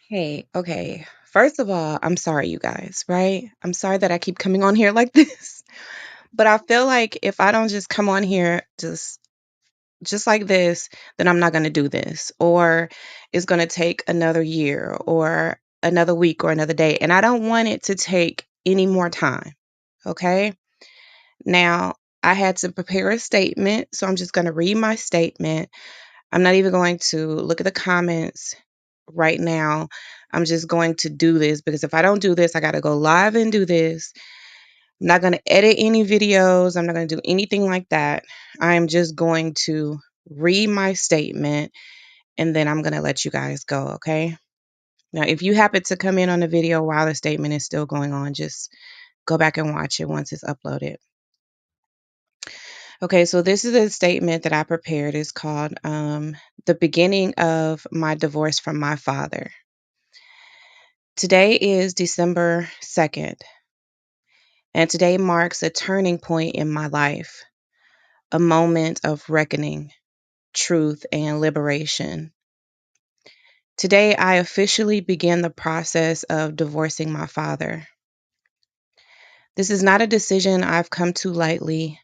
Hey, okay. First of all, I'm sorry, you guys, right? I'm sorry that I keep coming on here like this. But I feel like if I don't just come on here just like this, then I'm not going to do this. Or it's going to take another year or another week or another day. And I don't want it to take any more time. Okay? Now, I had to prepare a statement, so I'm just going to read my statement. I'm not even going to look at the comments right now. I'm just going to do this because if I don't do this, I got to go live and do this. I'm not going to edit any videos. I'm not going to do anything like that. I'm just going to read my statement and then I'm going to let you guys go, okay? Now, if you happen to come in on the video while the statement is still going on, just go back and watch it once it's uploaded. Okay, so this is a statement that I prepared. It's called The Beginning of My Divorce from My Father. Today is December 2nd, and today marks a turning point in my life, a moment of reckoning, truth, and liberation. Today, I officially begin the process of divorcing my father. This is not a decision I've come to lightly,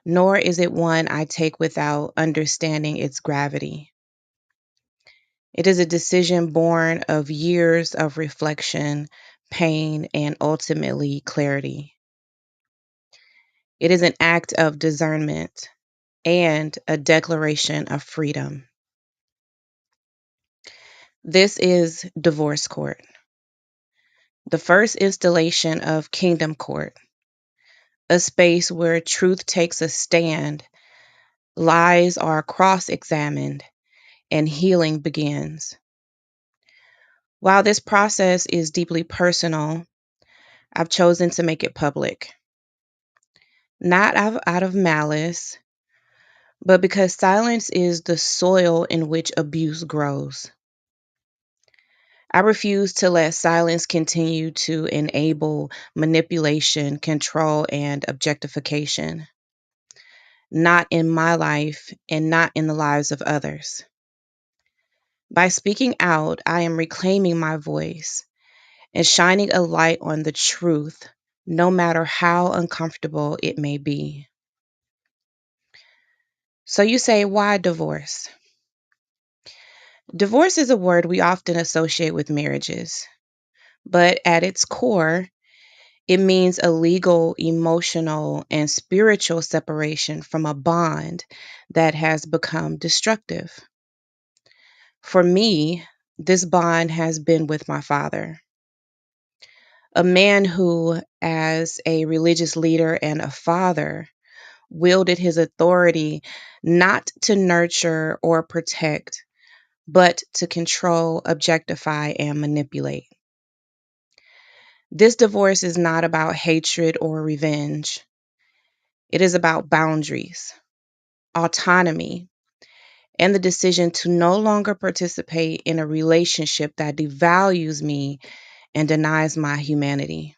nor is it one I take without understanding its gravity. It is a decision born of years of reflection, pain, and ultimately clarity. It is an act of discernment and a declaration of freedom. This is Divorce Court, the first installation of Kingdom Court, a space where truth takes a stand, lies are cross examined, and healing begins. While this process is deeply personal, I've chosen to make it public, not out of malice, but because silence is the soil in which abuse grows. I refuse to let silence continue to enable manipulation, control, and objectification, not in my life and not in the lives of others. By speaking out, I am reclaiming my voice and shining a light on the truth, no matter how uncomfortable it may be. So you say, why divorce? Divorce is a word we often associate with marriages, but at its core, it means a legal, emotional, and spiritual separation from a bond that has become destructive. For me, this bond has been with my father, a man who, as a religious leader and a father, wielded his authority not to nurture or protect, but to control, objectify, and manipulate. This divorce is not about hatred or revenge. It is about boundaries, autonomy, and the decision to no longer participate in a relationship that devalues me and denies my humanity.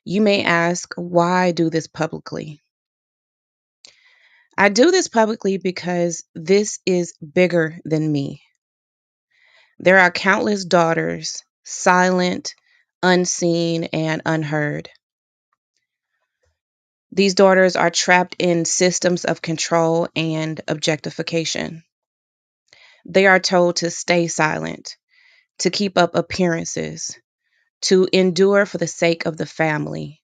You may ask, why do this publicly? I do this publicly because this is bigger than me. There are countless daughters, silent, unseen, and unheard. These daughters are trapped in systems of control and objectification. They are told to stay silent, to keep up appearances, to endure for the sake of the family,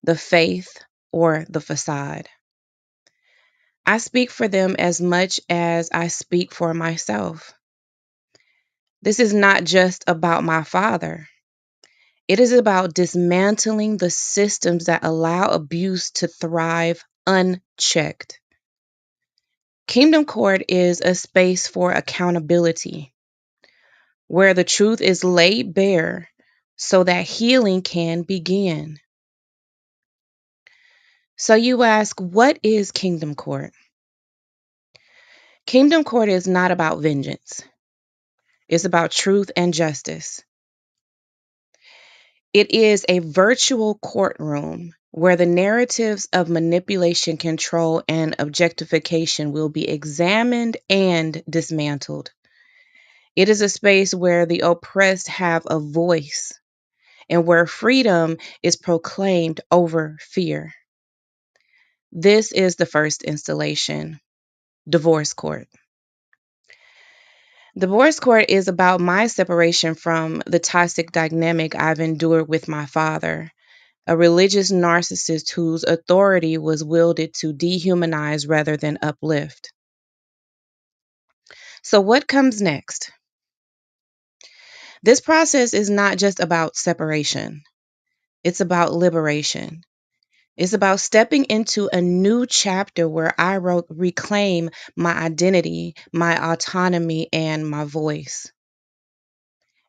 the faith, or the facade. I speak for them as much as I speak for myself. This is not just about my father. It is about dismantling the systems that allow abuse to thrive unchecked. Kingdom Court is a space for accountability, where the truth is laid bare so that healing can begin. So you ask, what is Kingdom Court? Kingdom Court is not about vengeance, it's about truth and justice. It is a virtual courtroom where the narratives of manipulation, control, and objectification will be examined and dismantled. It is a space where the oppressed have a voice and where freedom is proclaimed over fear. This is the first installation, Divorce Court. Divorce Court is about my separation from the toxic dynamic I've endured with my father, a religious narcissist whose authority was wielded to dehumanize rather than uplift. So, what comes next? This process is not just about separation, it's about liberation. It's about stepping into a new chapter where reclaim my identity, my autonomy, and my voice.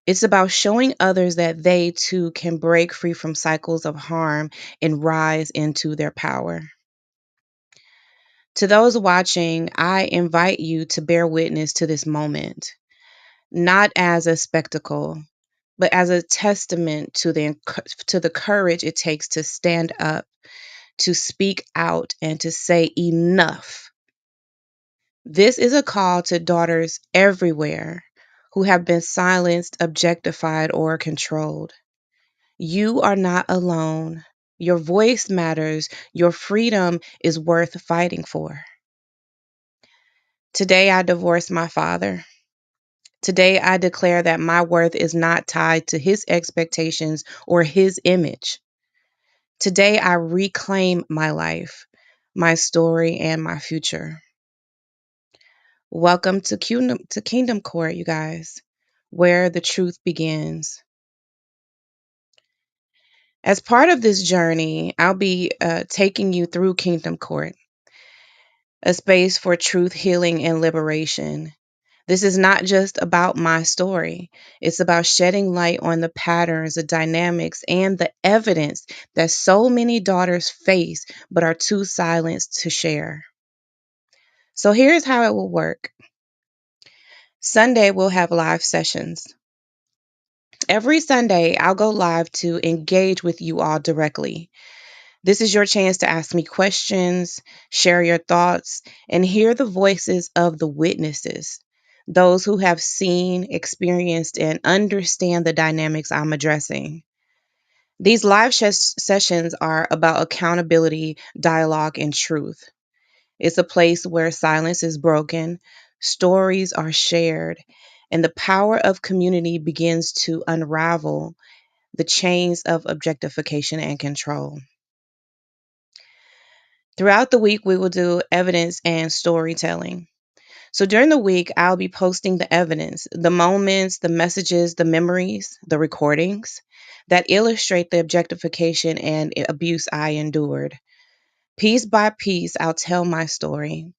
It's about showing others that they too can break free from cycles of harm and rise into their power. To those watching, I invite you to bear witness to this moment, not as a spectacle, but as a testament to the courage it takes to stand up, to speak out, and to say enough. This is a call to daughters everywhere who have been silenced, objectified, or controlled. You are not alone. Your voice matters. Your freedom is worth fighting for. Today, I divorced my father. Today, I declare that my worth is not tied to his expectations or his image. Today, I reclaim my life, my story, and my future. Welcome to Kingdom Court, you guys, where the truth begins. As part of this journey, I'll be taking you through Kingdom Court, a space for truth, healing, and liberation. This is not just about my story. It's about shedding light on the patterns, the dynamics, and the evidence that so many daughters face but are too silenced to share. So here's how it will work. Sunday, we'll have live sessions. Every Sunday, I'll go live to engage with you all directly. This is your chance to ask me questions, share your thoughts, and hear the voices of the witnesses, those who have seen, experienced, and understand the dynamics I'm addressing. These sessions are about accountability, dialogue, and truth. It's a place where silence is broken, stories are shared, and the power of community begins to unravel the chains of objectification and control. Throughout the week, we will do evidence and storytelling. So during the week, I'll be posting the evidence, the moments, the messages, the memories, the recordings that illustrate the objectification and abuse I endured. Piece by piece, I'll tell my story.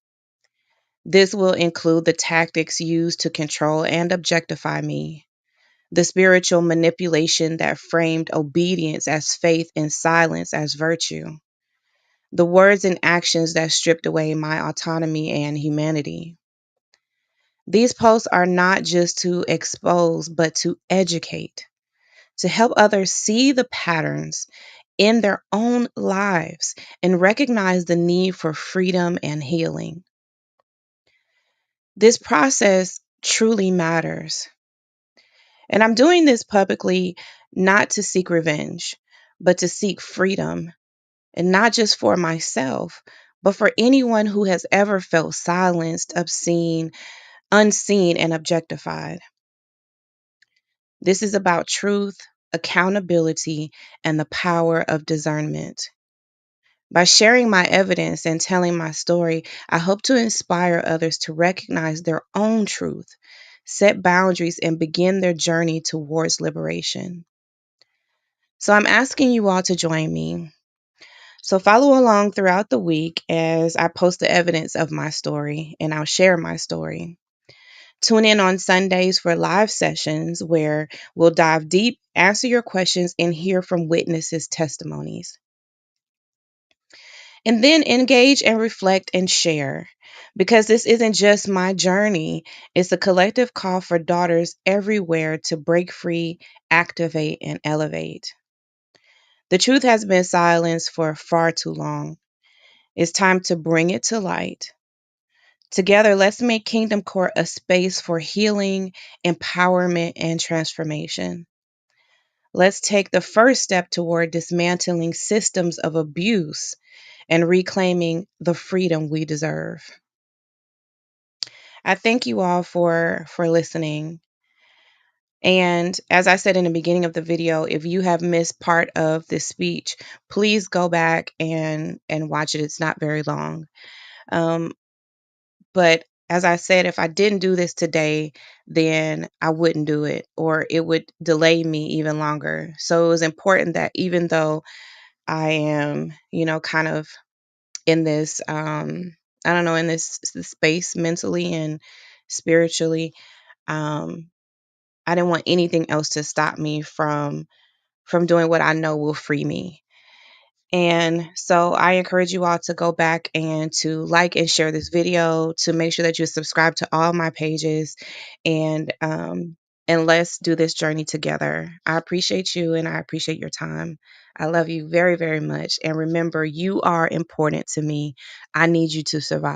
This will include the tactics used to control and objectify me, the spiritual manipulation that framed obedience as faith and silence as virtue, the words and actions that stripped away my autonomy and humanity. These posts are not just to expose, but to educate, to help others see the patterns in their own lives and recognize the need for freedom and healing. This process truly matters. And I'm doing this publicly not to seek revenge, but to seek freedom, and not just for myself, but for anyone who has ever felt silenced, obscene, unseen, and objectified. This is about truth, accountability, and the power of discernment. By sharing my evidence and telling my story, I hope to inspire others to recognize their own truth, set boundaries, and begin their journey towards liberation. So I'm asking you all to join me. So follow along throughout the week as I post the evidence of my story and I'll share my story. Tune in on Sundays for live sessions where we'll dive deep, answer your questions, and hear from witnesses' testimonies. And then engage and reflect and share. Because this isn't just my journey, it's a collective call for daughters everywhere to break free, activate, and elevate. The truth has been silenced for far too long. It's time to bring it to light, Together, let's make Kingdom Court a space for healing, empowerment, and transformation. Let's take the first step toward dismantling systems of abuse and reclaiming the freedom we deserve. I thank you all for listening. And as I said in the beginning of the video, if you have missed part of this speech, please go back and watch it. It's not very long. Um, but as I said, if I didn't do this today, then I wouldn't do it, or it would delay me even longer. So it was important that even though I am, kind of in this, I don't know, in this space mentally and spiritually, um, I didn't want anything else to stop me from doing what I know will free me. And so I encourage you all to go back and to like and share this video, to make sure that you subscribe to all my pages, and let's do this journey together. I appreciate you and I appreciate your time. I love you very, very much. And remember, you are important to me. I need you to survive.